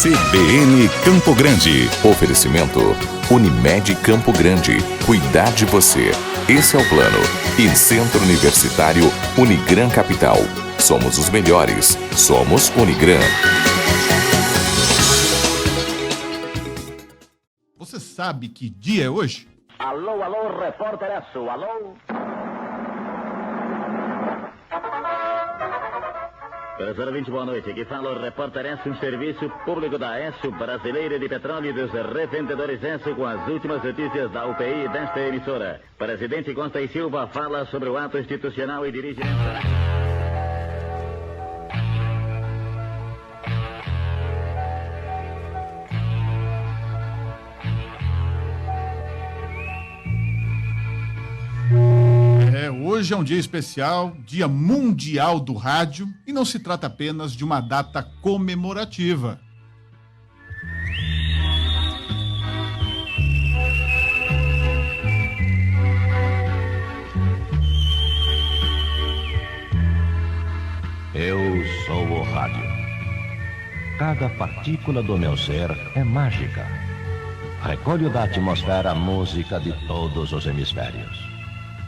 CBN Campo Grande. Oferecimento Unimed Campo Grande. Cuidar de você. Esse é o plano. E Centro Universitário Unigran Capital. Somos os melhores. Somos Unigran. Você sabe que dia é hoje? Alô, alô, repórter Esso, alô? Professor ouvinte, boa noite. Aqui fala o repórter Esso, um serviço público da Esso, Brasileira de Petróleo e dos Revendedores Esso, com as últimas notícias da UPI desta emissora. Presidente Costa e Silva fala sobre o ato institucional e dirige... Hoje é um dia especial, Dia Mundial do Rádio, e não se trata apenas de uma data comemorativa. Eu sou o rádio. Cada partícula do meu ser é mágica. Recolho da atmosfera a música de todos os hemisférios.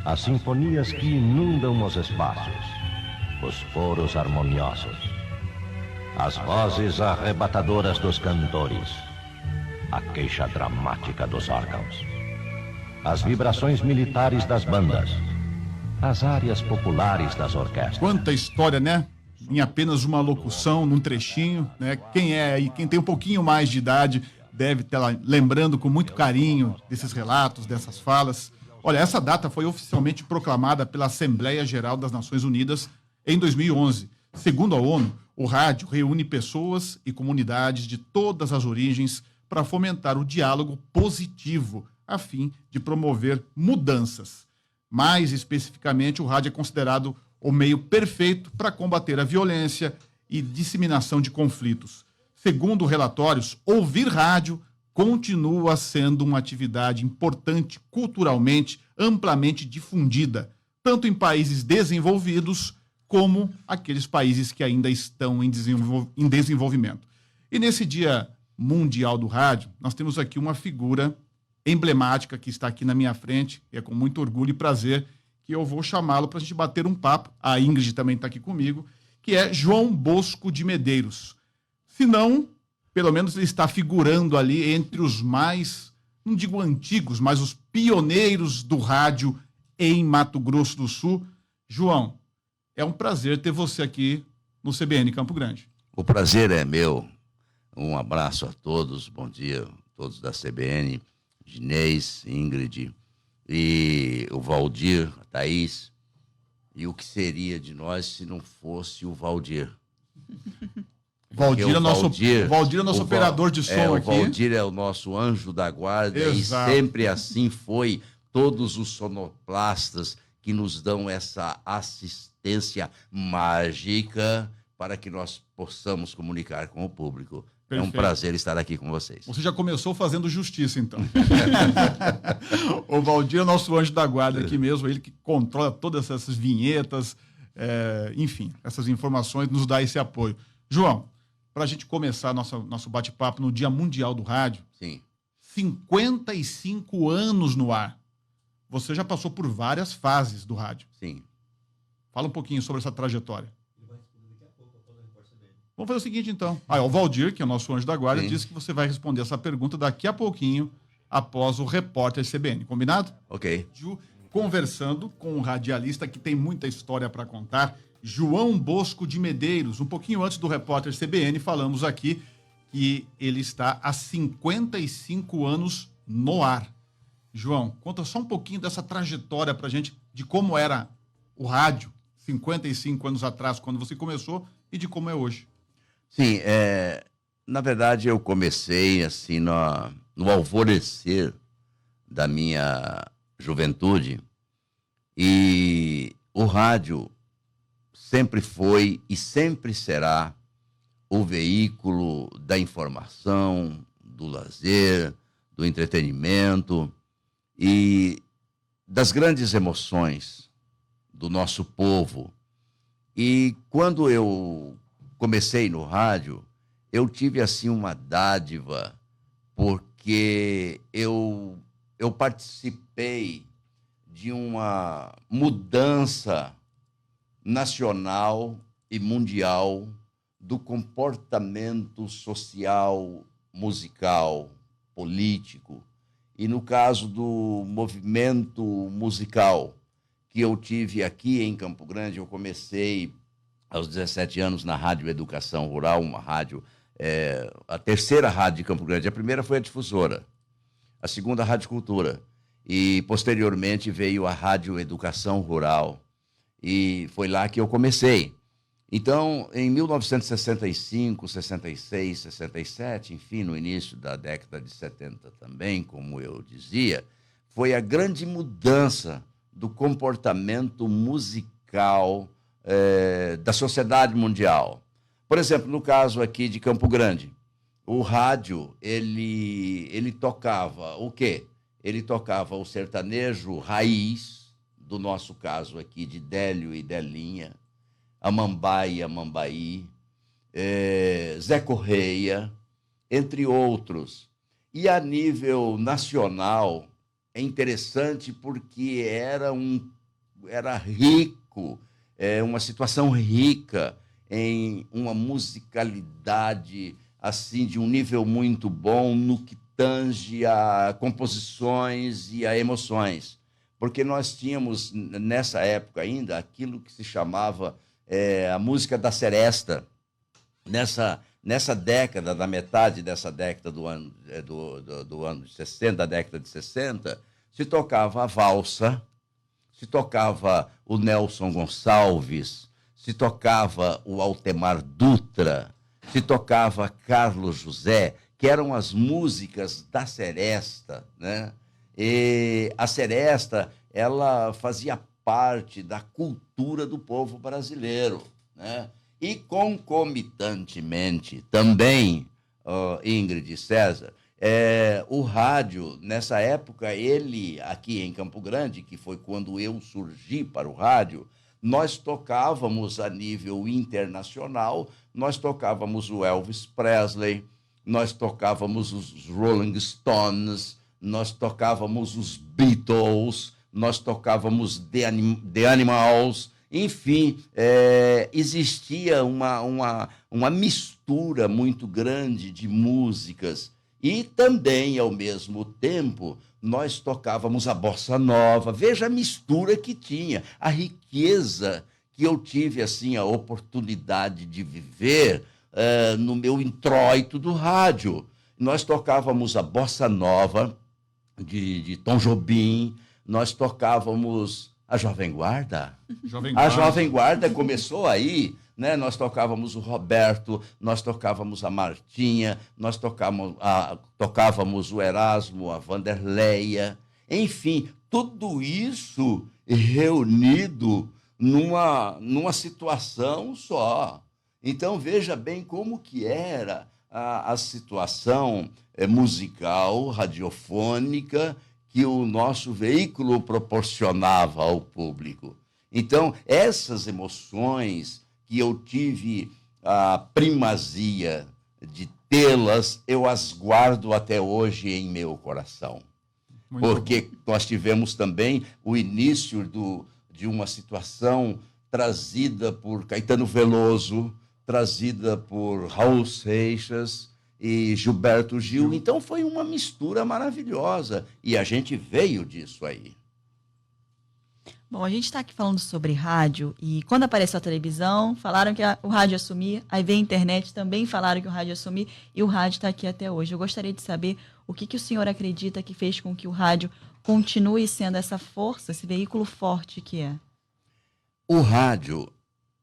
As sinfonias que inundam os espaços, os coros harmoniosos, as vozes arrebatadoras dos cantores, a queixa dramática dos órgãos, as vibrações militares das bandas, as áreas populares das orquestras. Quanta história, né? Em apenas uma locução, num trechinho, né? Quem é aí, quem tem um pouquinho mais de idade, deve estar lembrando com muito carinho desses relatos, dessas falas. Olha, essa data foi oficialmente proclamada pela Assembleia Geral das Nações Unidas em 2011. Segundo a ONU, o rádio reúne pessoas e comunidades de todas as origens para fomentar o diálogo positivo, a fim de promover mudanças. Mais especificamente, o rádio é considerado o meio perfeito para combater a violência e disseminação de conflitos. Segundo relatórios, ouvir rádio continua sendo uma atividade importante culturalmente, amplamente difundida, tanto em países desenvolvidos como aqueles países que ainda estão em desenvolvimento. E nesse Dia Mundial do Rádio, nós temos aqui uma figura emblemática que está aqui na minha frente, e é com muito orgulho e prazer que eu vou chamá-lo para a gente bater um papo. A Ingrid também está aqui comigo, que é João Bosco de Medeiros. Se não, pelo menos ele está figurando ali entre os mais, não digo antigos, mas os pioneiros do rádio em Mato Grosso do Sul. João, é um prazer ter você aqui no CBN Campo Grande. O prazer é meu. Um abraço a todos, bom dia a todos da CBN, Ginês, Ingrid, e o Valdir, a Thaís, e o que seria de nós se não fosse o Valdir? Valdir é nosso operador de som aqui. O Valdir é o nosso anjo da guarda. Exato. E sempre assim foi. Todos os sonoplastas que nos dão essa assistência mágica para que nós possamos comunicar com o público. Perfeito. É um prazer estar aqui com vocês. Você já começou fazendo justiça, então. O Valdir é o nosso anjo da guarda aqui mesmo, ele que controla todas essas vinhetas, enfim, essas informações, nos dá esse apoio. João, para a gente começar nosso bate-papo no Dia Mundial do Rádio, sim. 55 anos no ar. Você já passou por várias fases do rádio. Sim. Fala um pouquinho sobre essa trajetória. Vamos fazer o seguinte, então. O Valdir, que é o nosso anjo da guarda, disse que você vai responder essa pergunta daqui a pouquinho, após o repórter CBN. Combinado? Ok. Conversando com um radialista que tem muita história para contar, João Bosco de Medeiros. Um pouquinho antes do repórter CBN, falamos aqui que ele está há 55 anos no ar. João, conta só um pouquinho dessa trajetória pra gente, de como era o rádio 55 anos atrás, quando você começou, e de como é hoje. Sim, na verdade eu comecei assim no alvorecer da minha juventude, e o rádio sempre foi e sempre será o veículo da informação, do lazer, do entretenimento e das grandes emoções do nosso povo. E quando eu comecei no rádio, eu tive assim uma dádiva, porque eu participei de uma mudança nacional e mundial do comportamento social, musical, político. E no caso do movimento musical que eu tive aqui em Campo Grande, eu comecei aos 17 anos na Rádio Educação Rural, uma rádio, a terceira rádio de Campo Grande. A primeira foi a Difusora, a segunda a Rádio Cultura, e posteriormente veio a Rádio Educação Rural, e foi lá que eu comecei. Então, em 1965, 66, 67, enfim, no início da década de 70 também, como eu dizia, foi a grande mudança do comportamento musical da sociedade mundial. Por exemplo, no caso aqui de Campo Grande, o rádio, ele tocava o quê? Ele tocava o sertanejo raiz, do nosso caso aqui de Délio e Delinha, a Mambaia e a Mambaí, Zé Correia, entre outros. E a nível nacional, é interessante porque era rico, uma situação rica em uma musicalidade assim de um nível muito bom no que tange a composições e a emoções. Porque nós tínhamos, nessa época ainda, aquilo que se chamava a música da seresta. Nessa década, da metade dessa década do ano de 60, da década de 60, se tocava a valsa, se tocava o Nelson Gonçalves, se tocava o Altemar Dutra, se tocava Carlos José, que eram as músicas da seresta, né? E a seresta, ela fazia parte da cultura do povo brasileiro, né? E concomitantemente também, Ingrid e César, o rádio, nessa época, ele, aqui em Campo Grande, que foi quando eu surgi para o rádio, nós tocávamos a nível internacional, nós tocávamos o Elvis Presley, nós tocávamos os Rolling Stones, nós tocávamos os Beatles, nós tocávamos The Animals, enfim, existia uma mistura muito grande de músicas. E também, ao mesmo tempo, nós tocávamos a bossa nova. Veja a mistura que tinha, a riqueza que eu tive assim a oportunidade de viver no meu introito do rádio. Nós tocávamos a bossa nova de Tom Jobim, nós tocávamos a Jovem Guarda. A Jovem Guarda começou aí, né? Nós tocávamos o Roberto, nós tocávamos a Martinha, nós tocávamos o Erasmo, a Vanderleia, enfim, tudo isso reunido numa situação só. Então, veja bem como que era a situação musical, radiofônica, que o nosso veículo proporcionava ao público. Então, essas emoções que eu tive a primazia de tê-las, eu as guardo até hoje em meu coração. Muito porque bom. Nós tivemos também o início de uma situação trazida por Caetano Veloso, trazida por Raul Seixas e Gilberto Gil. Então, foi uma mistura maravilhosa. E a gente veio disso aí. Bom, a gente está aqui falando sobre rádio, e quando apareceu a televisão, falaram que o rádio ia sumir, aí veio a internet, também falaram que o rádio ia sumir, e o rádio está aqui até hoje. Eu gostaria de saber o que o senhor acredita que fez com que o rádio continue sendo essa força, esse veículo forte que é. O rádio,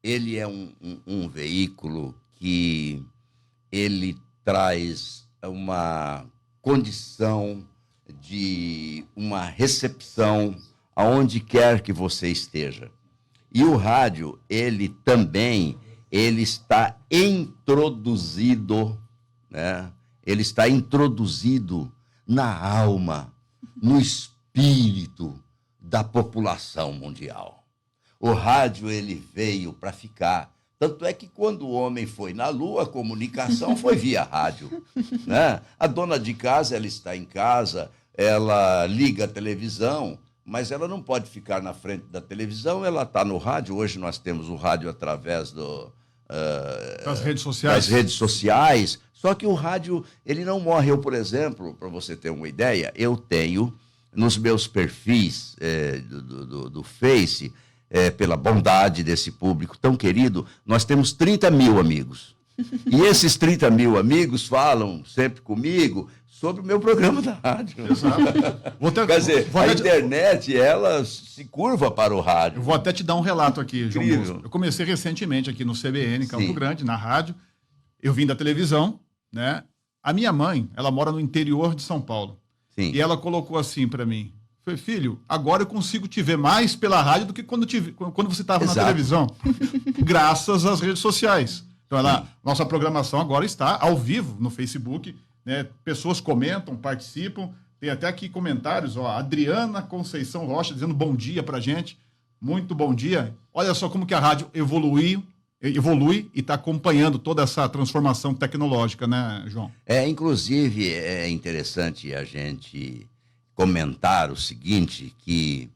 ele é um veículo que ele traz uma condição de uma recepção aonde quer que você esteja. E o rádio, ele está introduzido, né? Ele está introduzido na alma, no espírito da população mundial. O rádio, ele veio para ficar, Tanto é que quando o homem foi na Lua, a comunicação foi via rádio, né? A dona de casa, ela está em casa, ela liga a televisão, mas ela não pode ficar na frente da televisão, ela está no rádio. Hoje nós temos o rádio através das redes sociais. Das redes sociais. Só que o rádio, ele não morre. Eu, por exemplo, para você ter uma ideia, eu tenho nos meus perfis do Face, pela bondade desse público tão querido, nós temos 30 mil amigos. E esses 30 mil amigos falam sempre comigo sobre o meu programa da rádio. Exato. Quer dizer, a internet, ela se curva para o rádio. Eu vou até te dar um relato aqui, João Incrível. Bosco. Eu comecei recentemente aqui no CBN, Campo Grande, na rádio. Eu vim da televisão, né? A minha mãe, ela mora no interior de São Paulo. Sim. E ela colocou assim para mim: falei, filho, agora eu consigo te ver mais pela rádio do que quando você estava na televisão. Graças às redes sociais. Então, nossa programação agora está ao vivo no Facebook, né? Pessoas comentam, participam. Tem até aqui comentários, ó, Adriana Conceição Rocha dizendo bom dia pra gente. Muito bom dia. Olha só como que a rádio evolui e está acompanhando toda essa transformação tecnológica, né, João? Inclusive, é interessante a gente comentar o seguinte, que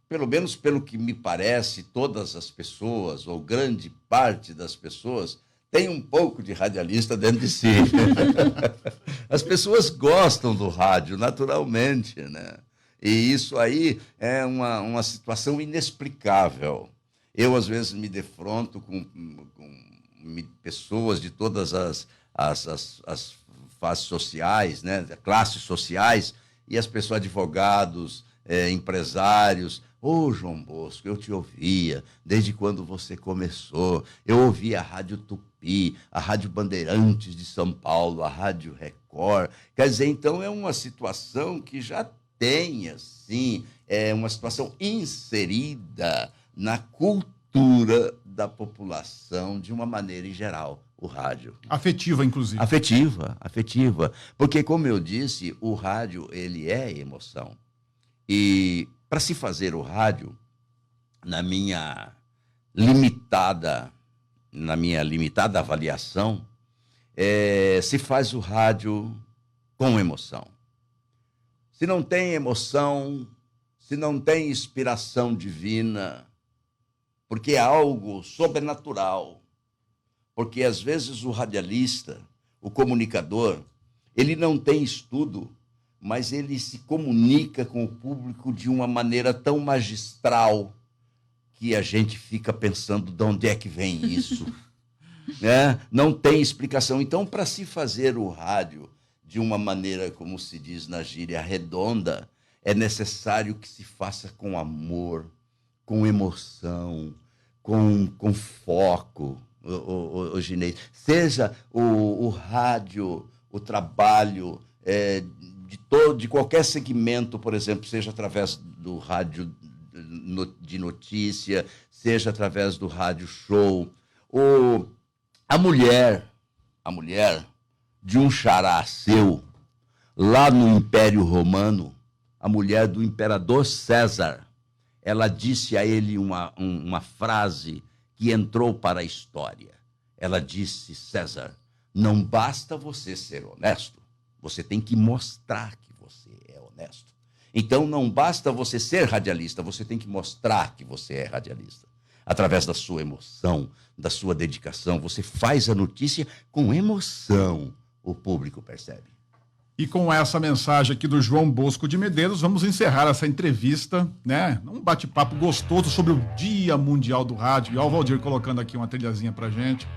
pelo menos pelo que me parece, todas as pessoas, ou grande parte das pessoas, tem um pouco de radialista dentro de si. As pessoas gostam do rádio, naturalmente, né? E isso aí é uma situação inexplicável. Eu, às vezes, me defronto com pessoas de todas as fases sociais, né? Classes sociais, e as pessoas, advogados, empresários. Ô, João Bosco, eu te ouvia desde quando você começou. Eu ouvia a Rádio Tupi, a Rádio Bandeirantes de São Paulo, a Rádio Record. Quer dizer, então é uma situação que já tem, assim, uma situação inserida na cultura da população de uma maneira em geral, o rádio. Afetiva, inclusive. Afetiva. Porque, como eu disse, o rádio, ele é emoção. E para se fazer o rádio, na minha limitada avaliação, se faz o rádio com emoção. Se não tem emoção, se não tem inspiração divina, porque é algo sobrenatural, porque às vezes o radialista, o comunicador, ele não tem estudo, mas ele se comunica com o público de uma maneira tão magistral que a gente fica pensando de onde é que vem isso. Né? Não tem explicação. Então, para se fazer o rádio de uma maneira, como se diz na gíria, redonda, é necessário que se faça com amor, com emoção, com foco, o Ginês. Seja o rádio, o trabalho de qualquer segmento, por exemplo, seja através do rádio de notícia, seja através do rádio show. A mulher de um xará seu, lá no Império Romano, a mulher do imperador César, ela disse a ele uma frase que entrou para a história. Ela disse: César, não basta você ser honesto, você tem que mostrar que você é honesto. Então, não basta você ser radialista, você tem que mostrar que você é radialista. Através da sua emoção, da sua dedicação, você faz a notícia com emoção, o público percebe. E com essa mensagem aqui do João Bosco de Medeiros, vamos encerrar essa entrevista, né? Um bate-papo gostoso sobre o Dia Mundial do Rádio. E ó, o Valdir colocando aqui uma trilhazinha pra gente.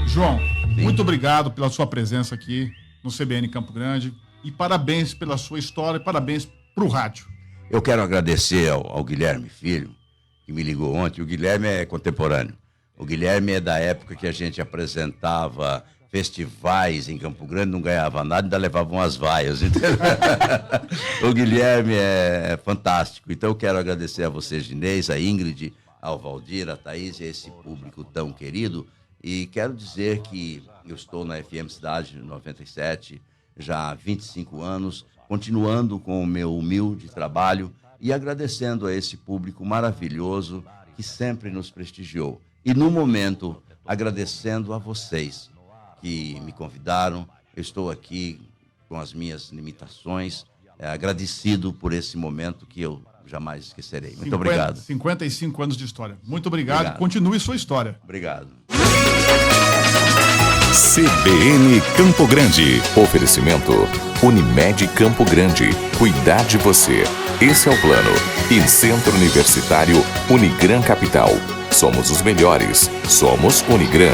João, muito obrigado pela sua presença aqui no CBN Campo Grande e parabéns pela sua história e parabéns para o rádio. Eu quero agradecer ao Guilherme Filho, que me ligou ontem. O Guilherme é contemporâneo. O Guilherme é da época que a gente apresentava festivais em Campo Grande, não ganhava nada, ainda levava umas vaias. O Guilherme é fantástico. Então eu quero agradecer a você, Ginês, a Ingrid, ao Valdir, a Thaís e a esse público tão querido. E quero dizer que eu estou na FM Cidade 97 já há 25 anos, continuando com o meu humilde trabalho e agradecendo a esse público maravilhoso que sempre nos prestigiou. E no momento, agradecendo a vocês que me convidaram. Eu estou aqui com as minhas limitações, agradecido por esse momento que eu jamais esquecerei. Muito obrigado. 55 anos de história. Muito obrigado. Continue sua história. Obrigado. CBN Campo Grande. Oferecimento Unimed Campo Grande. Cuidar de você. Esse é o plano. E Centro Universitário Unigran Capital. Somos os melhores. Somos Unigran.